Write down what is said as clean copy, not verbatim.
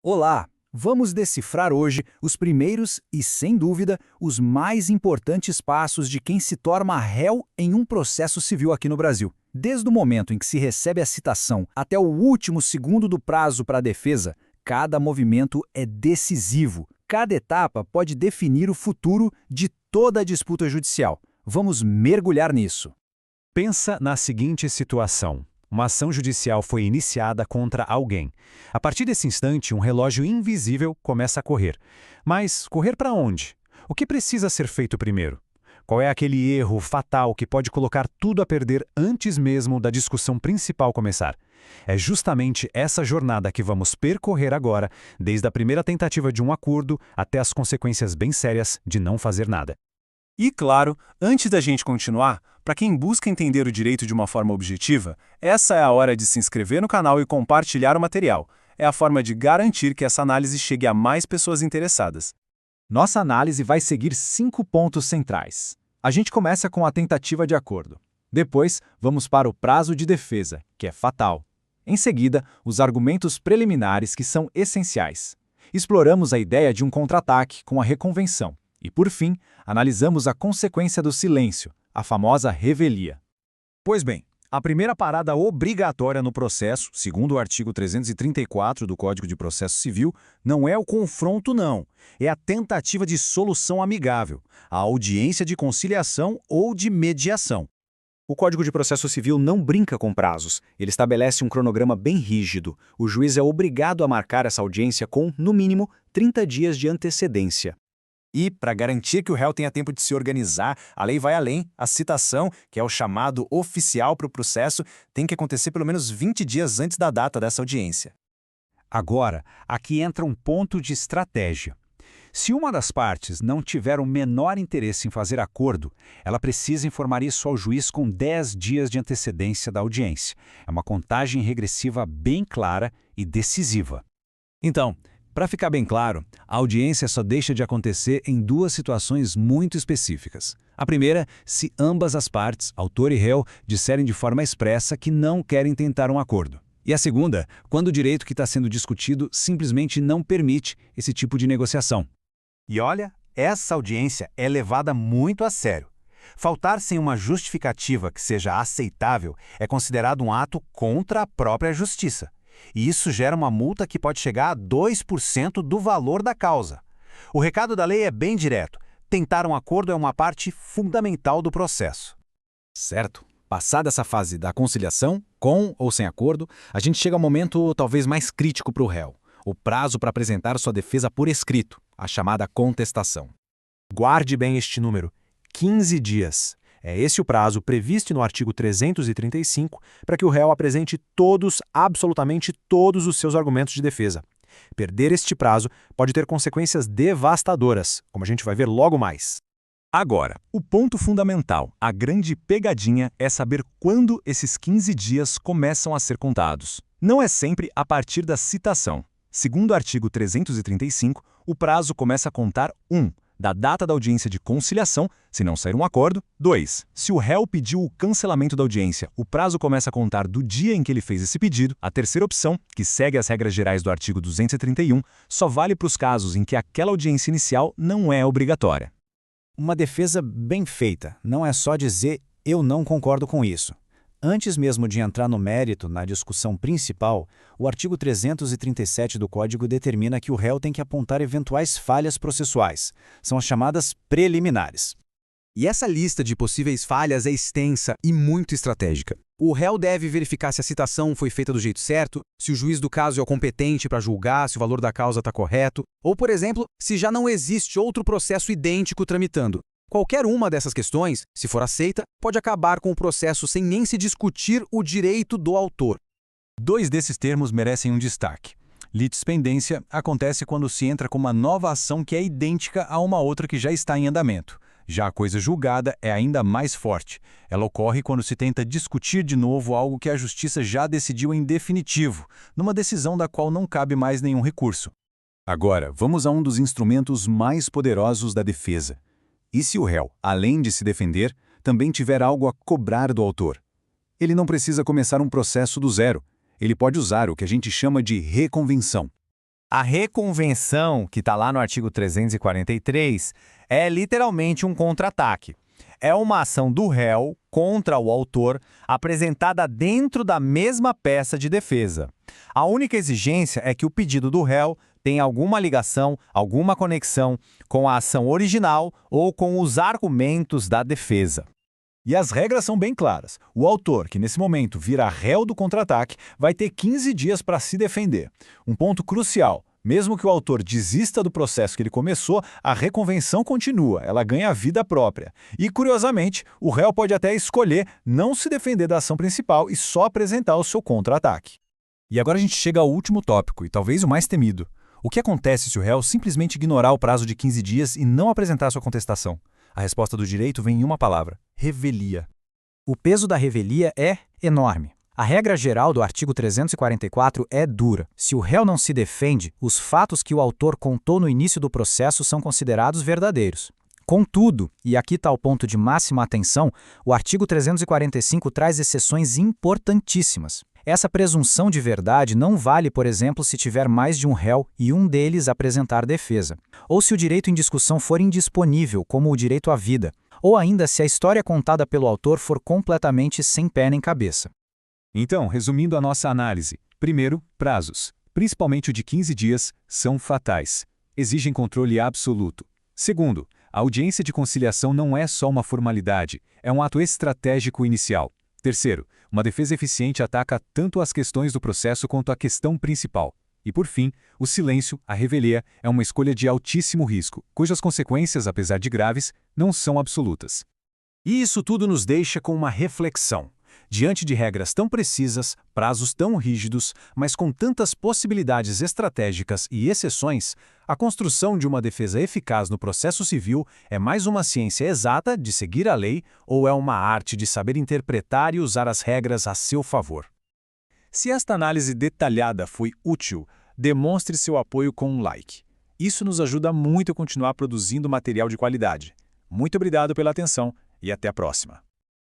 Olá! Vamos decifrar hoje os primeiros e, sem dúvida, os mais importantes passos de quem se torna réu em um processo civil aqui no Brasil. Desde o momento em que se recebe a citação até o último segundo do prazo para a defesa, cada movimento é decisivo. Cada etapa pode definir o futuro de toda a disputa judicial. Vamos mergulhar nisso. Pensa na seguinte situação. Uma ação judicial foi iniciada contra alguém. A partir desse instante, um relógio invisível começa a correr. Mas correr para onde? O que precisa ser feito primeiro? Qual é aquele erro fatal que pode colocar tudo a perder antes mesmo da discussão principal começar? É justamente essa jornada que vamos percorrer agora, desde a primeira tentativa de um acordo até as consequências bem sérias de não fazer nada. E claro, antes da gente continuar, para quem busca entender o direito de uma forma objetiva, essa é a hora de se inscrever no canal e compartilhar o material. É a forma de garantir que essa análise chegue a mais pessoas interessadas. Nossa análise vai seguir 5 pontos centrais. A gente começa com a tentativa de acordo. Depois, vamos para o prazo de defesa, que é fatal. Em seguida, os argumentos preliminares, que são essenciais. Exploramos a ideia de um contra-ataque com a reconvenção. E, por fim, analisamos a consequência do silêncio, a famosa revelia. Pois bem, a primeira parada obrigatória no processo, segundo o artigo 334 do Código de Processo Civil, não é o confronto não, é a tentativa de solução amigável, a audiência de conciliação ou de mediação. O Código de Processo Civil não brinca com prazos, ele estabelece um cronograma bem rígido. O juiz é obrigado a marcar essa audiência com, no mínimo, 30 dias de antecedência. E, para garantir que o réu tenha tempo de se organizar, a lei vai além. A citação, que é o chamado oficial para o processo, tem que acontecer pelo menos 20 dias antes da data dessa audiência. Agora, aqui entra um ponto de estratégia. Se uma das partes não tiver o menor interesse em fazer acordo, ela precisa informar isso ao juiz com 10 dias de antecedência da audiência. É uma contagem regressiva bem clara e decisiva. Então, para ficar bem claro, a audiência só deixa de acontecer em duas situações muito específicas. A primeira, se ambas as partes, autor e réu, disserem de forma expressa que não querem tentar um acordo. E a segunda, quando o direito que está sendo discutido simplesmente não permite esse tipo de negociação. E olha, essa audiência é levada muito a sério. Faltar sem uma justificativa que seja aceitável é considerado um ato contra a própria justiça. E isso gera uma multa que pode chegar a 2% do valor da causa. O recado da lei é bem direto. Tentar um acordo é uma parte fundamental do processo. Certo. Passada essa fase da conciliação, com ou sem acordo, a gente chega ao momento talvez mais crítico para o réu. O prazo para apresentar sua defesa por escrito, a chamada contestação. Guarde bem este número: 15 dias. É esse o prazo previsto no artigo 335 para que o réu apresente absolutamente todos os seus argumentos de defesa. Perder este prazo pode ter consequências devastadoras, como a gente vai ver logo mais. Agora, o ponto fundamental, a grande pegadinha, é saber quando esses 15 dias começam a ser contados. Não é sempre a partir da citação. Segundo o artigo 335, o prazo começa a contar 1. Da data da audiência de conciliação, se não sair um acordo. 2. Se o réu pediu o cancelamento da audiência, o prazo começa a contar do dia em que ele fez esse pedido. A terceira opção, que segue as regras gerais do artigo 231, só vale para os casos em que aquela audiência inicial não é obrigatória. Uma defesa bem feita não é só dizer "eu não concordo com isso". Antes mesmo de entrar no mérito, na discussão principal, o artigo 337 do Código determina que o réu tem que apontar eventuais falhas processuais. São as chamadas preliminares. E essa lista de possíveis falhas é extensa e muito estratégica. O réu deve verificar se a citação foi feita do jeito certo, se o juiz do caso é o competente para julgar, se o valor da causa está correto, ou, por exemplo, se já não existe outro processo idêntico tramitando. Qualquer uma dessas questões, se for aceita, pode acabar com o processo sem nem se discutir o direito do autor. 2 desses termos merecem um destaque. Litispendência acontece quando se entra com uma nova ação que é idêntica a uma outra que já está em andamento. Já a coisa julgada é ainda mais forte. Ela ocorre quando se tenta discutir de novo algo que a justiça já decidiu em definitivo, numa decisão da qual não cabe mais nenhum recurso. Agora, vamos a um dos instrumentos mais poderosos da defesa. E se o réu, além de se defender, também tiver algo a cobrar do autor? Ele não precisa começar um processo do zero. Ele pode usar o que a gente chama de reconvenção. A reconvenção, que está lá no artigo 343, é literalmente um contra-ataque. É uma ação do réu contra o autor apresentada dentro da mesma peça de defesa. A única exigência é que o pedido do réu tenha alguma ligação, alguma conexão com a ação original ou com os argumentos da defesa. E as regras são bem claras. O autor, que nesse momento vira réu do contra-ataque, vai ter 15 dias para se defender. Um ponto crucial: mesmo que o autor desista do processo que ele começou, a reconvenção continua, ela ganha vida própria. E, curiosamente, o réu pode até escolher não se defender da ação principal e só apresentar o seu contra-ataque. E agora a gente chega ao último tópico, e talvez o mais temido. O que acontece se o réu simplesmente ignorar o prazo de 15 dias e não apresentar sua contestação? A resposta do direito vem em uma palavra: revelia. O peso da revelia é enorme. A regra geral do artigo 344 é dura. Se o réu não se defende, os fatos que o autor contou no início do processo são considerados verdadeiros. Contudo, e aqui está o ponto de máxima atenção, o artigo 345 traz exceções importantíssimas. Essa presunção de verdade não vale, por exemplo, se tiver mais de um réu e um deles apresentar defesa, ou se o direito em discussão for indisponível, como o direito à vida, ou ainda se a história contada pelo autor for completamente sem pé nem cabeça. Então, resumindo a nossa análise, primeiro, prazos, principalmente o de 15 dias, são fatais. Exigem controle absoluto. Segundo, a audiência de conciliação não é só uma formalidade, é um ato estratégico inicial. Terceiro, uma defesa eficiente ataca tanto as questões do processo quanto a questão principal. E por fim, o silêncio, a revelia, é uma escolha de altíssimo risco, cujas consequências, apesar de graves, não são absolutas. E isso tudo nos deixa com uma reflexão. Diante de regras tão precisas, prazos tão rígidos, mas com tantas possibilidades estratégicas e exceções, a construção de uma defesa eficaz no processo civil é mais uma ciência exata de seguir a lei ou é uma arte de saber interpretar e usar as regras a seu favor? Se esta análise detalhada foi útil, demonstre seu apoio com um like. Isso nos ajuda muito a continuar produzindo material de qualidade. Muito obrigado pela atenção e até a próxima.